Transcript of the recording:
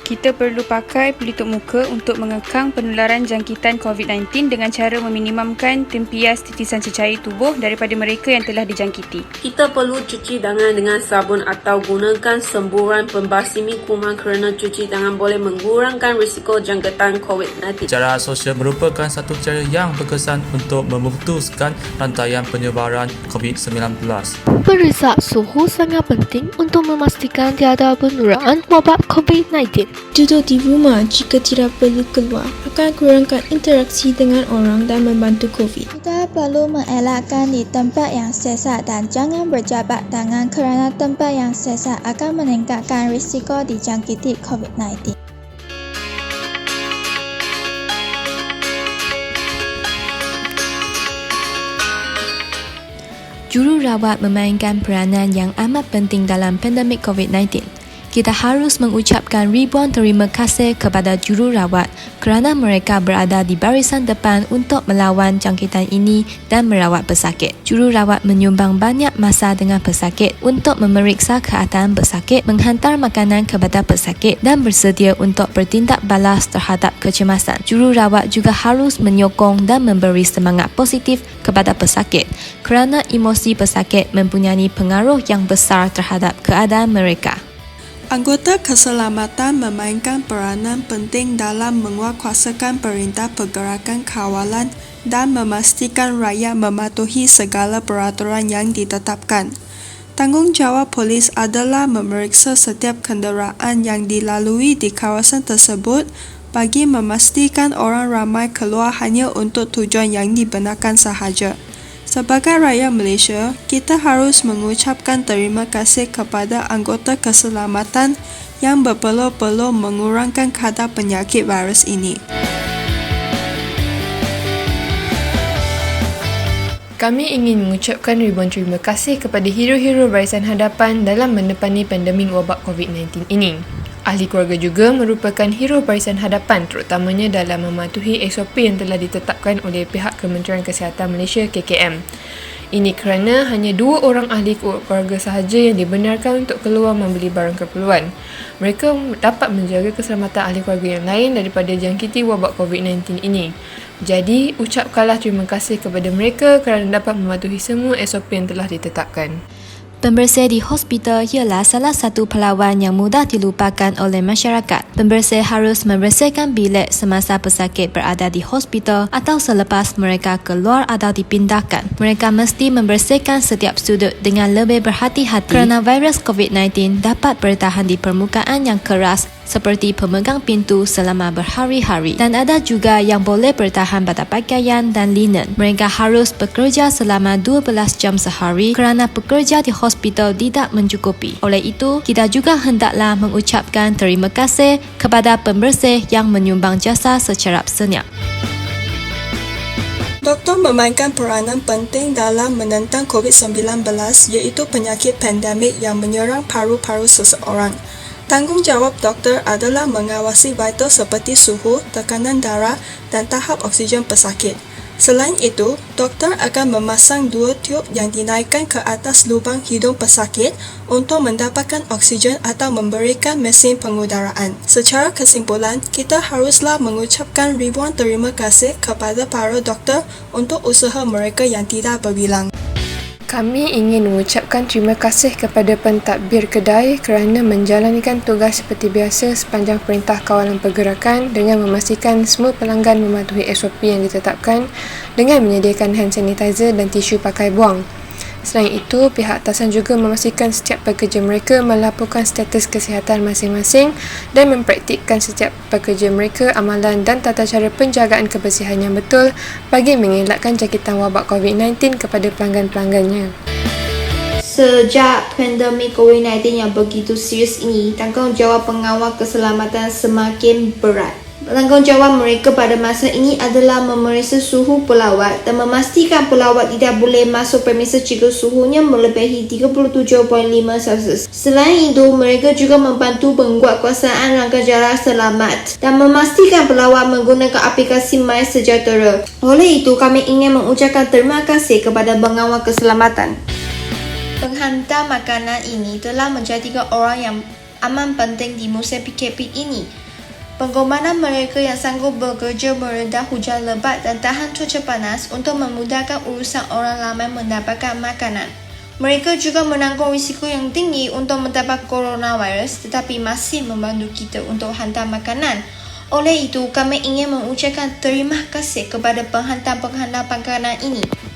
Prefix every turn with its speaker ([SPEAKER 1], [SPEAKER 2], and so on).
[SPEAKER 1] Kita perlu pakai pelitup muka untuk mengekang penularan jangkitan COVID-19 dengan cara meminimumkan tempias titisan cecair tubuh daripada mereka yang telah dijangkiti.
[SPEAKER 2] Kita perlu cuci tangan dengan sabun atau gunakan semburan pembasmi kuman kerana cuci tangan boleh mengurangkan risiko jangkitan COVID-19.
[SPEAKER 3] Jarak sosial merupakan satu cara yang berkesan untuk memutuskan rantaian penyebaran COVID-19.
[SPEAKER 4] Periksa suhu sangat penting untuk memastikan tiada penularan wabak COVID-19.
[SPEAKER 5] Duduk di rumah jika tidak perlu keluar akan kurangkan interaksi dengan orang dan membantu COVID.
[SPEAKER 6] Kita perlu mengelakkan di tempat yang sesak dan jangan berjabat tangan kerana tempat yang sesak akan meningkatkan risiko dijangkiti COVID-19.
[SPEAKER 7] Jururawat memainkan peranan yang amat penting dalam pandemik COVID-19. Kita harus mengucapkan ribuan terima kasih kepada jururawat kerana mereka berada di barisan depan untuk melawan jangkitan ini dan merawat pesakit. Jururawat menyumbang banyak masa dengan pesakit untuk memeriksa keadaan pesakit, menghantar makanan kepada pesakit dan bersedia untuk bertindak balas terhadap kecemasan. Jururawat juga harus menyokong dan memberi semangat positif kepada pesakit kerana emosi pesakit mempunyai pengaruh yang besar terhadap keadaan mereka.
[SPEAKER 8] Anggota keselamatan memainkan peranan penting dalam menguatkuasakan perintah pergerakan kawalan dan memastikan rakyat mematuhi segala peraturan yang ditetapkan. Tanggungjawab polis adalah memeriksa setiap kenderaan yang dilalui di kawasan tersebut bagi memastikan orang ramai keluar hanya untuk tujuan yang dibenarkan sahaja. Sebagai rakyat Malaysia, kita harus mengucapkan terima kasih kepada anggota keselamatan yang berpeluh-peluh mengurangkan kadar penyakit virus ini.
[SPEAKER 9] Kami ingin mengucapkan ribuan terima kasih kepada hero-hero barisan hadapan dalam menepani pandemik wabak COVID-19 ini. Ahli keluarga juga merupakan hero barisan hadapan terutamanya dalam mematuhi SOP yang telah ditetapkan oleh pihak Kementerian Kesihatan Malaysia KKM. Ini kerana hanya 2 orang ahli keluarga sahaja yang dibenarkan untuk keluar membeli barang keperluan. Mereka dapat menjaga keselamatan ahli keluarga yang lain daripada jangkiti wabak COVID-19 ini. Jadi, ucapkanlah terima kasih kepada mereka kerana dapat mematuhi semua SOP yang telah ditetapkan.
[SPEAKER 7] Pembersih di hospital ialah salah satu pelawan yang mudah dilupakan oleh masyarakat. Pembersih harus membersihkan bilik semasa pesakit berada di hospital atau selepas mereka keluar atau dipindahkan. Mereka mesti membersihkan setiap sudut dengan lebih berhati-hati kerana virus COVID-19 dapat bertahan di permukaan yang keras seperti pemegang pintu selama berhari-hari dan ada juga yang boleh bertahan pada pakaian dan linen. Mereka harus bekerja selama 12 jam sehari kerana pekerja di hospital tidak mencukupi. Oleh itu, kita juga hendaklah mengucapkan terima kasih kepada pembersih yang menyumbang jasa secara senyap.
[SPEAKER 8] Doktor memainkan peranan penting dalam menentang COVID-19 iaitu penyakit pandemik yang menyerang paru-paru seseorang. Tanggungjawab doktor adalah mengawasi vital seperti suhu, tekanan darah dan tahap oksigen pesakit. Selain itu, doktor akan memasang 2 tiub yang dinaikkan ke atas lubang hidung pesakit untuk mendapatkan oksigen atau memberikan mesin pengudaraan. Secara kesimpulan, kita haruslah mengucapkan ribuan terima kasih kepada para doktor untuk usaha mereka yang tidak berbilang.
[SPEAKER 9] Kami ingin mengucapkan terima kasih kepada pentadbir kedai kerana menjalankan tugas seperti biasa sepanjang perintah kawalan pergerakan dengan memastikan semua pelanggan mematuhi SOP yang ditetapkan dengan menyediakan hand sanitizer dan tisu pakai buang. Selain itu, pihak atasan juga memastikan setiap pekerja mereka melaporkan status kesihatan masing-masing dan mempraktikkan setiap pekerja mereka amalan dan tata cara penjagaan kebersihan yang betul bagi mengelakkan jangkitan wabak COVID-19 kepada pelanggan-pelanggannya.
[SPEAKER 10] Sejak pandemik COVID-19 yang begitu serius ini, tanggungjawab pengawal keselamatan semakin berat. Tanggungjawab mereka pada masa ini adalah memeriksa suhu pelawat dan memastikan pelawat tidak boleh masuk premises jika suhunya melebihi 37.5 Celsius. Selain itu, mereka juga membantu penguatkuasaan rangka jarak selamat dan memastikan pelawat menggunakan aplikasi MySejahtera. Oleh itu, kami ingin mengucapkan terima kasih kepada pengawal keselamatan. Penghantar makanan ini telah menjadikan orang yang aman penting di musim PKP ini. Pengorbanan mereka yang sanggup bekerja meredah hujan lebat dan tahan cuaca panas untuk memudahkan urusan orang ramai mendapatkan makanan. Mereka juga menanggung risiko yang tinggi untuk mendapat coronavirus tetapi masih membantu kita untuk hantar makanan. Oleh itu, kami ingin mengucapkan terima kasih kepada penghantar-penghantar makanan ini.